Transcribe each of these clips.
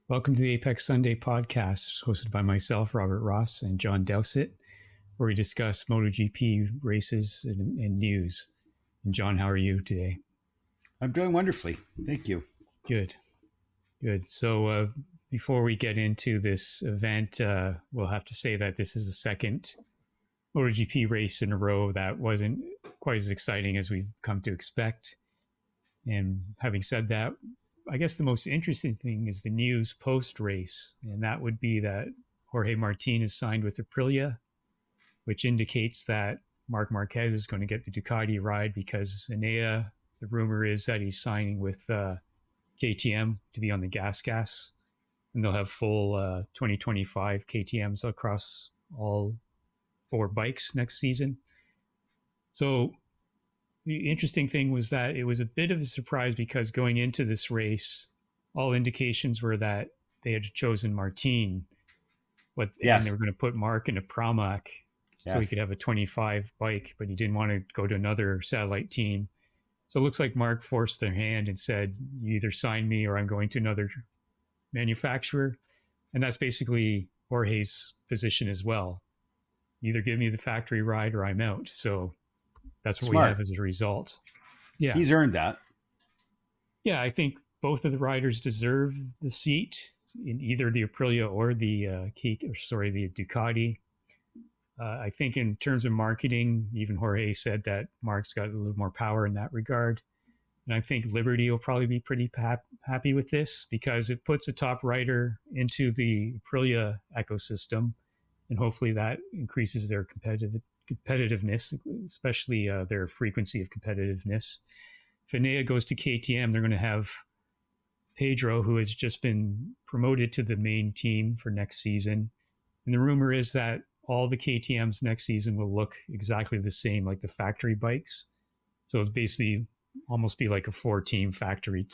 Welcome to the Apex Sunday podcast, hosted by myself, Robert Ross, and John Dowsett, where we discuss MotoGP races and news. And John, how are you today? I'm doing wonderfully. Thank you. Good, good. So before we get into this event, we'll have to say that this is the second MotoGP race in a row that wasn't quite as exciting as we've come to expect. And having said that, I guess the most interesting thing is the news post-race, and that would be that Jorge Martin is signed with Aprilia, which indicates that Marc Marquez is going to get the Ducati ride because Enea, the rumor is that he's signing with KTM to be on the gas, and they'll have full 2025 KTMs across all four bikes next season. So the interesting thing was that it was a bit of a surprise because going into this race, all indications were that they had chosen Martin, and they were going to put Mark in a Pramac so he could have a 25 bike, but he didn't want to go to another satellite team. So it looks like Mark forced their hand and said, you either sign me or I'm going to another manufacturer. And that's basically Jorge's position as well. Either give me the factory ride or I'm out. So that's what we have as a result. Yeah. He's earned that. Yeah, I think both of the riders deserve the seat in either the Aprilia or the Ducati. I think in terms of marketing, even Jorge said that Mark's got a little more power in that regard. And I think Liberty will probably be pretty happy with this because it puts a top rider into the Aprilia ecosystem, and hopefully that increases their competitiveness, especially their frequency of competitiveness. If Enea goes to KTM, they're going to have Pedro, who has just been promoted to the main team for next season. And the rumor is that all the KTMs next season will look exactly the same, like the factory bikes. So it's basically almost be like a 4-team factory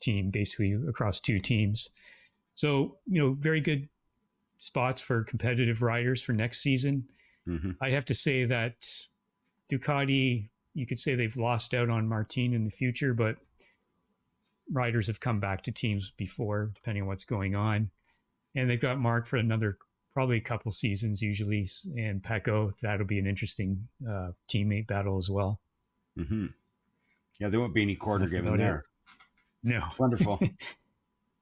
team, basically across 2 teams. So, very good spots for competitive riders for next season. Mm-hmm. I have to say that Ducati, you could say they've lost out on Martin in the future, but riders have come back to teams before, depending on what's going on. And they've got Mark for another, probably a couple seasons usually, and Pecco. That'll be an interesting teammate battle as well. Mm-hmm. Yeah, there won't be any quarter given there. No. Wonderful.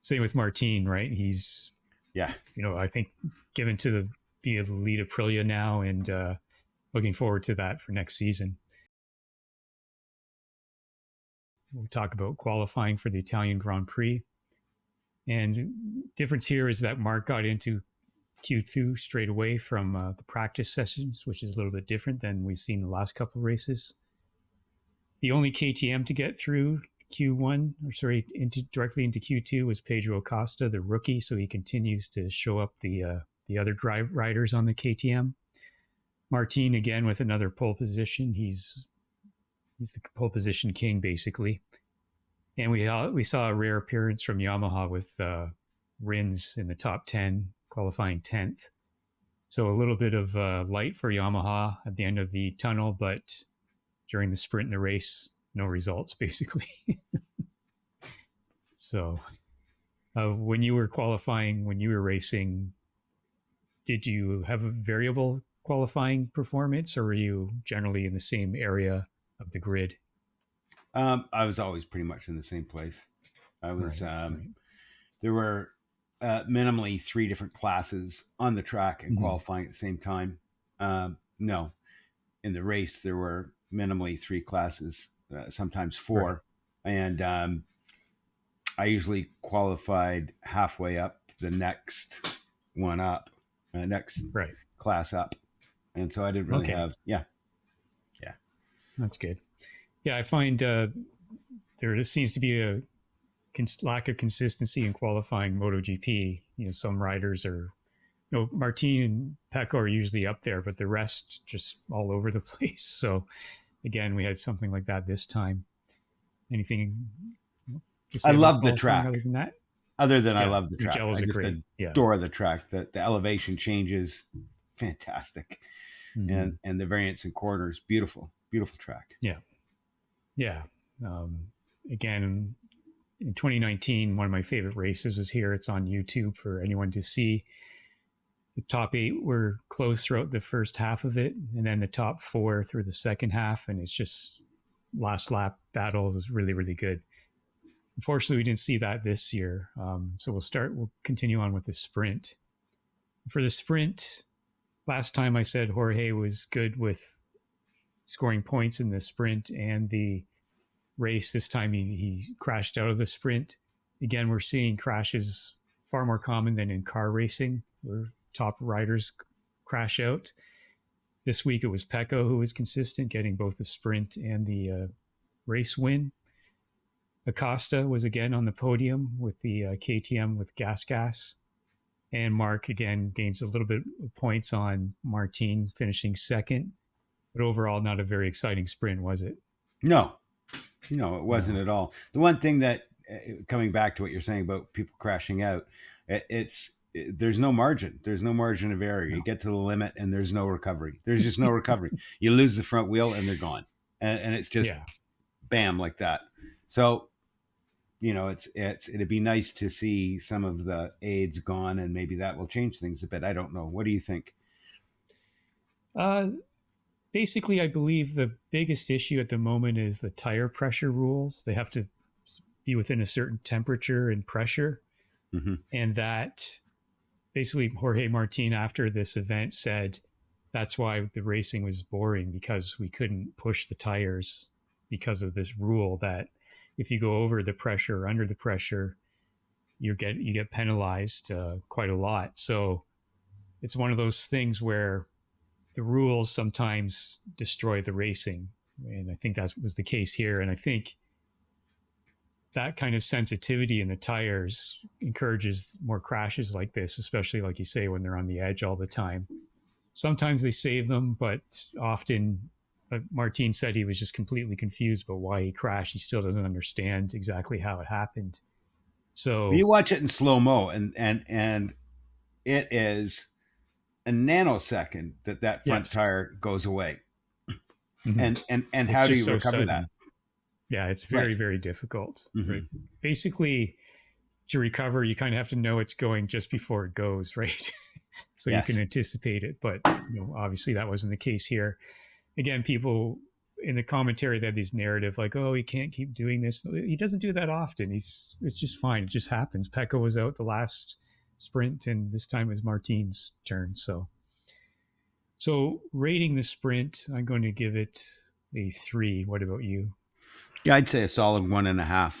Same with Martin, right? He's, I think given to be the lead Aprilia now, and looking forward to that for next season. We'll talk about qualifying for the Italian Grand Prix. And difference here is that Mark got into Q2 straight away from the practice sessions, which is a little bit different than we've seen the last couple of races. The only KTM to get through directly into Q2 was Pedro Acosta, the rookie, so he continues to show up the other riders on the KTM. Martin, again, with another pole position. He's the pole position king, basically. And we saw a rare appearance from Yamaha with Rins in the top 10, qualifying 10th. So a little bit of light for Yamaha at the end of the tunnel, but during the sprint and the race, no results, basically. So when you were qualifying, when you were racing, did you have a variable qualifying performance, or were you generally in the same area of the grid? I was always pretty much in the same place. I was. There were minimally 3 different classes on the track and qualifying at the same time. No, in the race there were minimally 3 classes, sometimes 4, and I usually qualified halfway up the next one up, next class up, and so I didn't really have. Yeah. That's good. Yeah, I find there seems to be a lack of consistency in qualifying MotoGP. Some riders are, Martin and Pecco are usually up there, but the rest just all over the place. So again, we had something like that this time. Anything? I love the track. Other than that, I love the track. I just adore the track. The elevation changes, fantastic, and the variance in corners, beautiful track. Yeah. Again, in 2019, one of my favorite races was here. It's on YouTube for anyone to see. The top 8 were close throughout the first half of it, and then the top 4 through the second half. And it's just last lap battle was really, really good. Unfortunately, we didn't see that this year. So we'll continue on with the sprint. For the sprint, last time I said Jorge was good with scoring points in the sprint and the race. This time he crashed out of the sprint. Again, we're seeing crashes far more common than in car racing, where top riders crash out. This week it was Pecco who was consistent, getting both the sprint and the race win. Acosta was again on the podium with the KTM with Gas. And Mark again gains a little bit of points on Martin finishing second. But overall, not a very exciting sprint, was it? No, it wasn't at all. The one thing that, coming back to what you're saying about people crashing out, there's no margin. There's no margin of error. No. You get to the limit and there's no recovery. There's just no recovery. You lose the front wheel and they're gone. And it's just bam, like that. So, it'd be nice to see some of the aids gone, and maybe that will change things a bit. I don't know. What do you think? Basically, I believe the biggest issue at the moment is the tire pressure rules. They have to be within a certain temperature and pressure. Mm-hmm. And that basically Jorge Martin after this event said that's why the racing was boring, because we couldn't push the tires because of this rule that if you go over the pressure or under the pressure, you get penalized quite a lot. So it's one of those things where the rules sometimes destroy the racing. And I think that was the case here. And I think that kind of sensitivity in the tires encourages more crashes like this, especially like you say, when they're on the edge all the time. Sometimes they save them, but often Martin said he was just completely confused about why he crashed. He still doesn't understand exactly how it happened. So you watch it in slow-mo and it is a nanosecond that front tire goes away. Mm-hmm. And how do you recover that? Yeah, it's very, very difficult. Mm-hmm. Right? Basically, to recover, you kind of have to know it's going just before it goes, right? So you can anticipate it. But obviously that wasn't the case here. Again, people in the commentary, they had these narrative like, oh, he can't keep doing this. He doesn't do that often. It's just fine. It just happens. Pecco was out the last sprint, and this time was Martin's turn. So rating the sprint, I'm going to give it a 3. What about you? Yeah, I'd say a solid 1.5.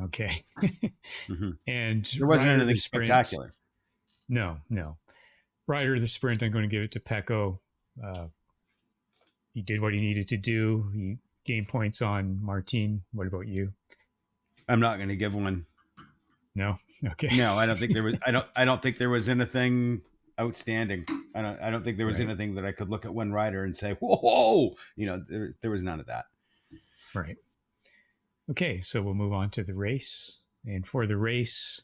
Okay. Mm-hmm. And there wasn't anything spectacular. No. Rider of the sprint, I'm going to give it to Pecco. He did what he needed to do. He gained points on Martin. What about you? I'm not going to give one. No. Okay. No, I don't think there was. I don't think there was anything outstanding. I don't think there was anything that I could look at one rider and say, "Whoa!" There was none of that. Right. Okay, so we'll move on to the race. And for the race,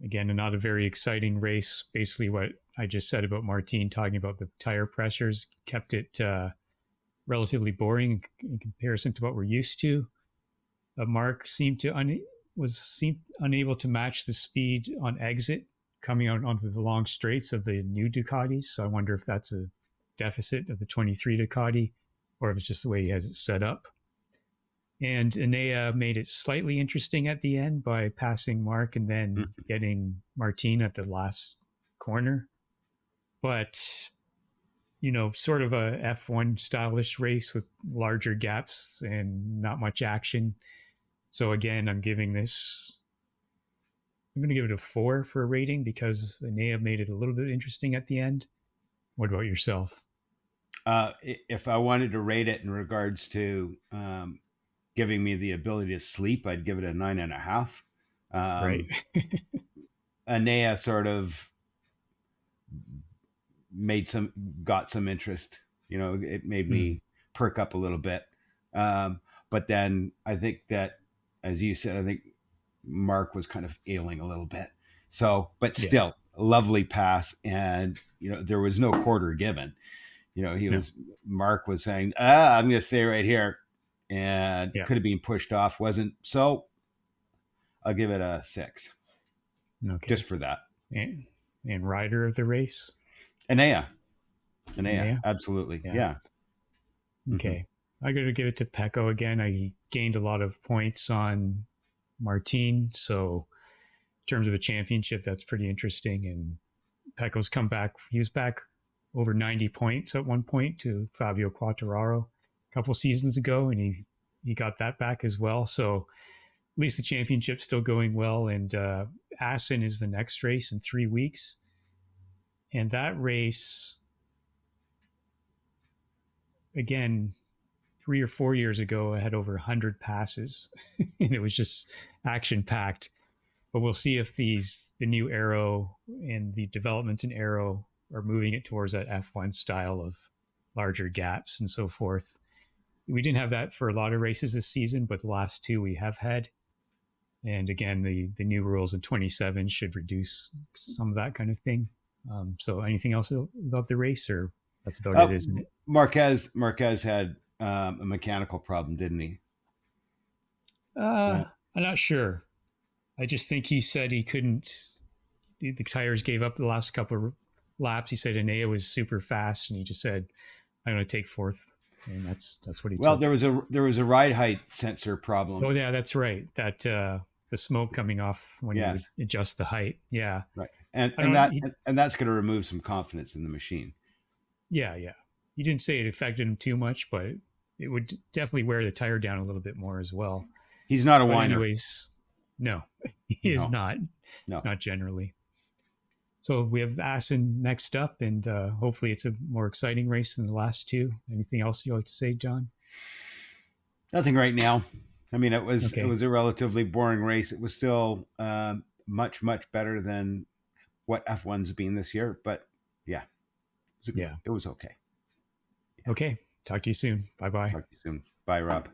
again, not a very exciting race. Basically, what I just said about Martin talking about the tire pressures kept it relatively boring in comparison to what we're used to. Mark seemed unable to match the speed on exit coming out onto the long straights of the new Ducatis. So I wonder if that's a deficit of the 23 Ducati or if it's just the way he has it set up. And Enea made it slightly interesting at the end by passing Mark and then getting Martin at the last corner. But, sort of a F1 stylish race with larger gaps and not much action. So again, I'm going to give it a 4 for a rating because Enea made it a little bit interesting at the end. What about yourself? If I wanted to rate it in regards to giving me the ability to sleep, I'd give it a 9.5. Right. Enea sort of got some interest. It made me perk up a little bit. But then I think that, as you said, I think Mark was kind of ailing a little bit. So, but still, a lovely pass, and there was no quarter given. Mark was saying, I'm going to stay right here, and could have been pushed off. Wasn't. So I'll give it a 6. Okay. Just for that. And rider of the race? Enea, Enea? absolutely. Yeah. Okay. I got to give it to Pecco again. I gained a lot of points on Martin. So in terms of the championship, that's pretty interesting. And Pecco's come back. He was back over 90 points at one point to Fabio Quartararo a couple seasons ago, and he got that back as well. So at least the championship's still going well. And Assen is the next race in 3 weeks. And that race, again, 3 or 4 years ago, I had over 100 passes, and it was just action packed. But we'll see if the new aero and the developments in aero are moving it towards that F1 style of larger gaps and so forth. We didn't have that for a lot of races this season, but the last 2 we have had. And again, the new rules in 27 should reduce some of that kind of thing. So anything else about the race, or that's about it, isn't it? Marquez had a mechanical problem, didn't he? I'm not sure. I just think he said he couldn't. The tires gave up the last couple of laps. He said Enea was super fast, and he just said, "I'm going to take 4th," and that's what he. Well, took. there was a ride height sensor problem. Oh yeah, that's right. That the smoke coming off when you would adjust the height. Yeah, right. And that's going to remove some confidence in the machine. Yeah. He didn't say it affected him too much, but it would definitely wear the tire down a little bit more as well. He's not a whiner. Anyways, no, he is not. No, not generally. So we have Assen next up, and hopefully it's a more exciting race than the last 2. Anything else you'd like to say, John? Nothing right now. I mean, it was a relatively boring race. It was still much better than what F1's been this year, but yeah, it was okay. Okay. Talk to you soon. Bye-bye. Talk to you soon. Bye, Rob.